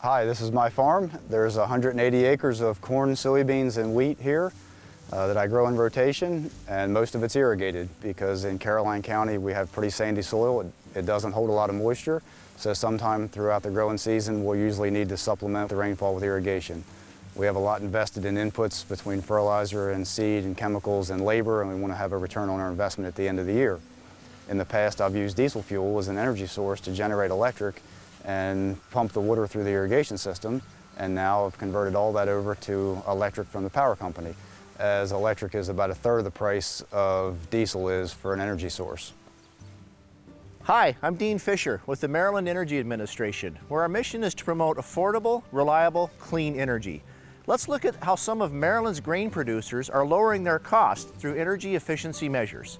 Hi, this is my farm. There's 180 acres of corn, soybeans, and wheat here that I grow in rotation, and most of it's irrigated because in Caroline County we have pretty sandy soil. It doesn't hold a lot of moisture, so sometime throughout the growing season we'll usually need to supplement the rainfall with irrigation. We have a lot invested in inputs between fertilizer and seed and chemicals and labor, and we want to have a return on our investment at the end of the year. In the past, I've used diesel fuel as an energy source to generate electric and pump the water through the irrigation system, and now I've converted all that over to electric from the power company, as electric is about a third of the price of diesel is for an energy source. Hi, I'm Dean Fisher with the Maryland Energy Administration, where our mission is to promote affordable, reliable, clean energy. Let's look at how some of Maryland's grain producers are lowering their costs through energy efficiency measures.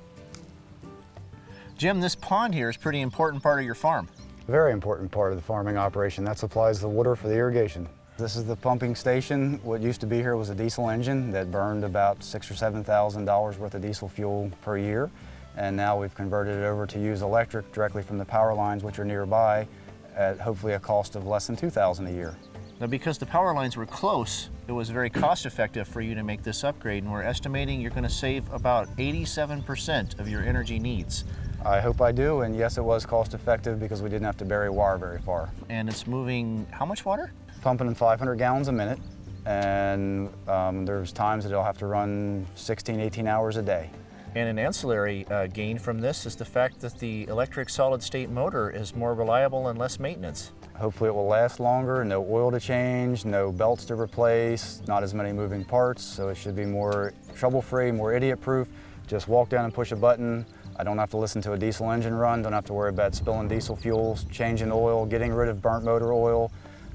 Jim, this pond here is a pretty important part of your farm. A very important part of the farming operation. That supplies the water for the irrigation. This is the pumping station. What used to be here was a diesel engine that burned about $6,000 or $7,000 worth of diesel fuel per year. And now we've converted it over to use electric directly from the power lines, which are nearby, at hopefully a cost of less than $2,000 a year. Now, because the power lines were close, it was very cost effective for you to make this upgrade, and we're estimating you're going to save about 87% of your energy needs. I hope I do, and yes, it was cost effective because we didn't have to bury wire very far. And it's moving how much water? Pumping in 500 gallons a minute, and there's times that it'll have to run 16, 18 hours a day. And an ancillary gain from this is the fact that the electric solid-state motor is more reliable and less maintenance. Hopefully it will last longer, no oil to change, no belts to replace, not as many moving parts, so it should be more trouble-free, more idiot-proof. Just walk down and push a button. I don't have to listen to a diesel engine run, don't have to worry about spilling diesel fuel, changing oil, getting rid of burnt motor oil,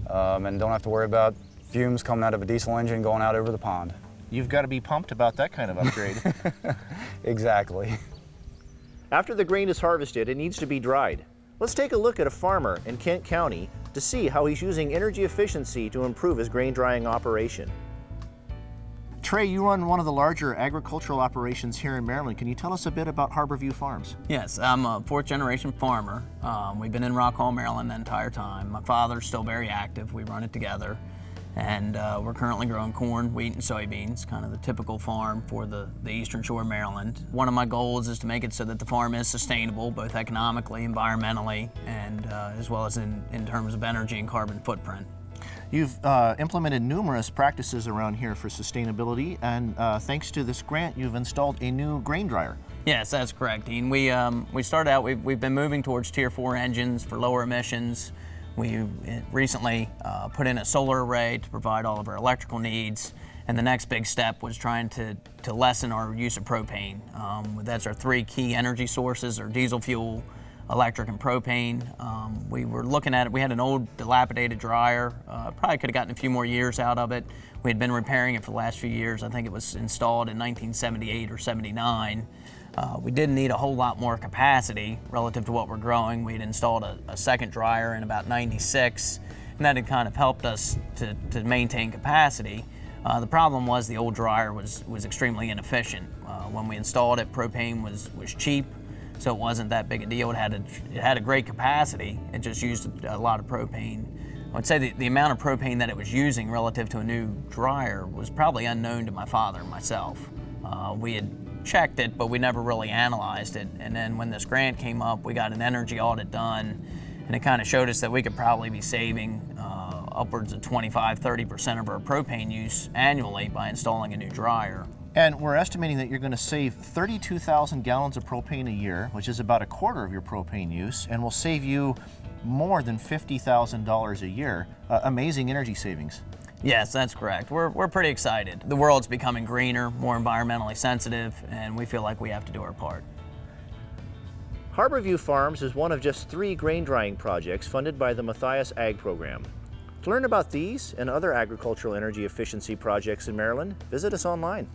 and don't have to worry about fumes coming out of a diesel engine going out over the pond. You've got to be pumped about that kind of upgrade. Exactly. After the grain is harvested, it needs to be dried. Let's take a look at a farmer in Kent County to see how he's using energy efficiency to improve his grain drying operation. Trey, you run one of the larger agricultural operations here in Maryland. Can you tell us a bit about Harborview Farms? Yes, I'm a fourth-generation farmer. We've been in Rock Hall, Maryland the entire time. My father's still very active. We run it together. And we're currently growing corn, wheat, and soybeans, kind of the typical farm for the Eastern Shore of Maryland. One of my goals is to make it so that the farm is sustainable, both economically, environmentally, and as well as in terms of energy and carbon footprint. You've implemented numerous practices around here for sustainability, and thanks to this grant, you've installed a new grain dryer. Yes, that's correct, Dean. We started out, we've been moving towards Tier 4 engines for lower emissions. We recently put in a solar array to provide all of our electrical needs, and the next big step was trying to lessen our use of propane. That's our three key energy sources, our diesel fuel, electric, and propane. We were looking at it. We had an old dilapidated dryer. Probably could have gotten a few more years out of it. We had been repairing it for the last few years. I think it was installed in 1978 or 79. We didn't need a whole lot more capacity relative to what we're growing. We'd installed a second dryer in about 96, and that had kind of helped us to maintain capacity. The problem was the old dryer was extremely inefficient. When we installed it, propane was cheap, so it wasn't that big a deal. It had a great capacity. It just used a lot of propane. I would say the amount of propane that it was using relative to a new dryer was probably unknown to my father and myself. We had checked it, but we never really analyzed it. And then when this grant came up, we got an energy audit done, and it kind of showed us that we could probably be saving upwards of 25–30% of our propane use annually by installing a new dryer. And we're estimating that you're going to save 32,000 gallons of propane a year, which is about a quarter of your propane use, and will save you more than $50,000 a year. Amazing energy savings. Yes, that's correct. We're pretty excited. The world's becoming greener, more environmentally sensitive, and we feel like we have to do our part. Harborview Farms is one of just 3 grain drying projects funded by the Mathias Ag Program. To learn about these and other agricultural energy efficiency projects in Maryland, visit us online.